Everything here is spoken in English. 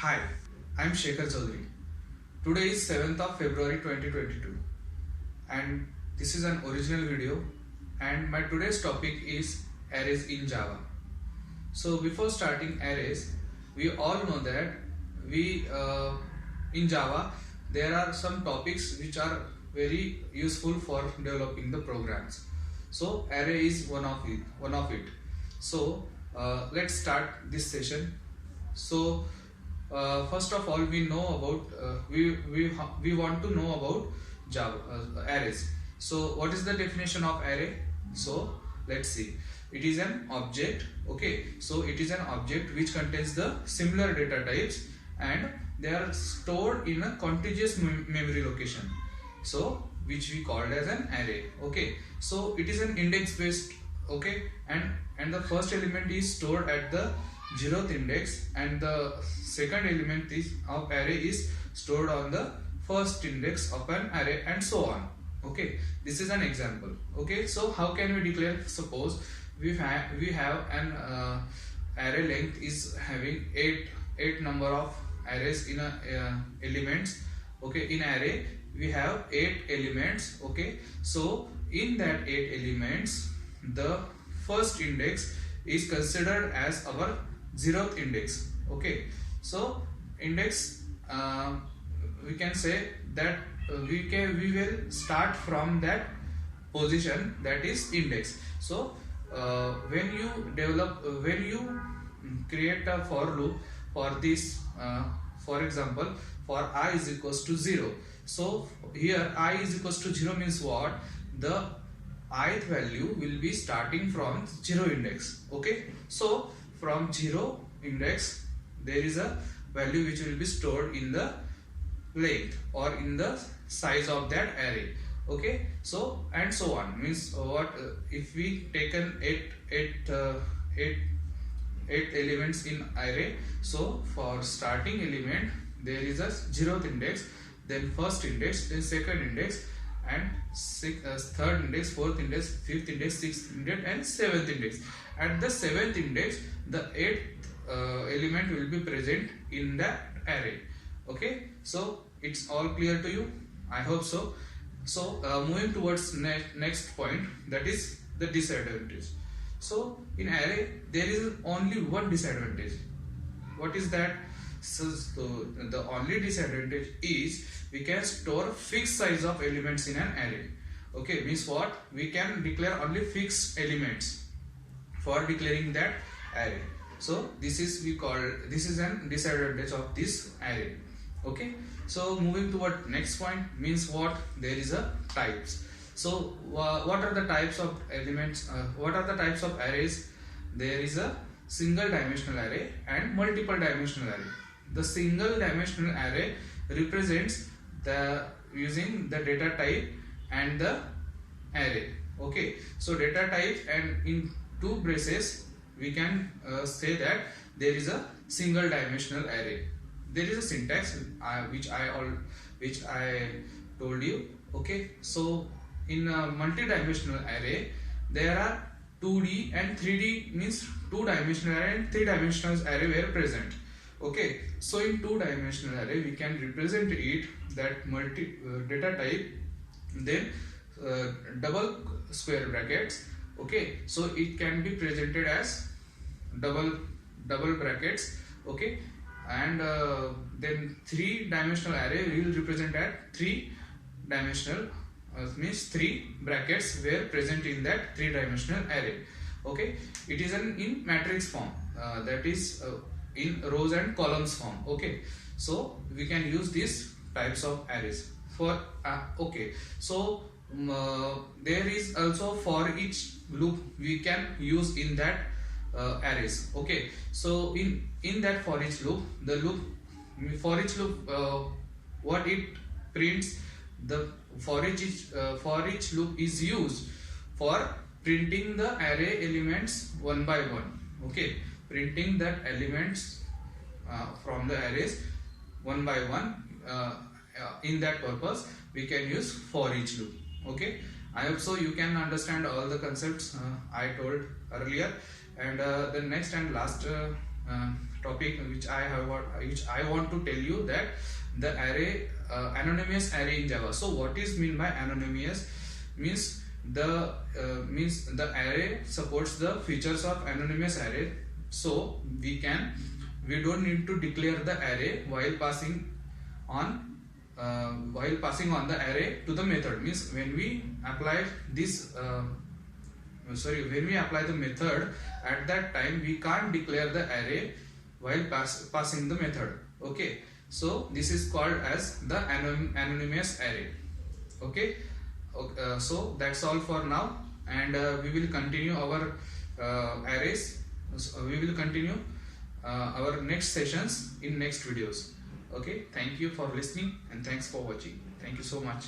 Hi, I'm Shekhar Chaudhary. Today is 7th of February 2022 and this is an original video and my today's topic is arrays in Java. So before starting arrays, we all know that we in Java there are some topics which are very useful for developing the programs. So array is one of it. So let's start this session. So first of all, we know about we want to know about Java arrays. So what is the definition of array? So let's see. It is an object. Okay, so it is an object which contains the similar data types and they are stored in a contiguous memory location, so which we called as an array. Okay, so it is an index based. Okay, and the first element is stored at the 0th index and the second element of array is stored on the first index of an array, and so on. Okay, this is an example. Okay, so how can we declare? Suppose we have an array length is having 8 number of arrays in a elements. Okay, in array we have 8 elements. Okay, so in that 8 elements, the first index is considered as our 0th index. Okay, so index we can say that we will start from that position, that is index. So when you create a for loop for this, for example, for I is equals to 0. So here I is equals to 0 means what? The ith value will be starting from 0 index. Okay, so from 0 index there is a value which will be stored in the length or in the size of that array. Okay, so and so on, means what if we taken 8 elements in array. So for starting element there is a 0th index, then first index, then second index, and third index, fourth index, fifth index, sixth index, and seventh index. At the 7th index, the 8th element will be present in that array. Okay, so it's all clear to you? I hope so. So moving towards next point, that is the disadvantage. So in array there is only one disadvantage. What is that? So the only disadvantage is we can store fixed size of elements in an array. Okay, means what? We can declare only fixed elements for declaring that array. So this is an disadvantage of this array. Okay, so moving toward next point, means what? There is a types. So what are the types of elements? What are the types of arrays? There is a single dimensional array and multiple dimensional array. The single dimensional array represents the using the data type and the array. Okay, so data type, and in two braces we can say that there is a single dimensional array. There is a syntax which I told you. Okay, so in a multi-dimensional array there are 2D and 3D, means 2-dimensional array and 3-dimensional array were present. Okay, so in 2-dimensional array we can represent it that data type, then double square brackets. Okay, so it can be presented as double brackets. Okay, and then 3-dimensional array will represent at 3-dimensional, means 3 brackets were present in that 3-dimensional array. Okay, it is in matrix form, that is in rows and columns form. Okay, so we can use these types of arrays for okay, so there is also for each loop we can use in that arrays. Okay, so in that for each loop, what it prints, the for each loop is used for printing the array elements one by one. Okay, printing that elements from the arrays one by one. In that purpose we can use for each loop. Okay, I hope so you can understand all the concepts I told earlier. And the next and last topic which I want to tell you, that the array anonymous array in Java. So what is mean by anonymous? Means the array supports the features of anonymous array. So we don't need to declare the array while passing on the array to the method. Means when we apply this when we apply the method, at that time we can't declare the array while passing the method. Okay, so this is called as the anonymous array. Okay, so that's all for now, and we will continue our arrays. So we will continue our next sessions in next videos. Okay, thank you for listening and thanks for watching. Thank you so much.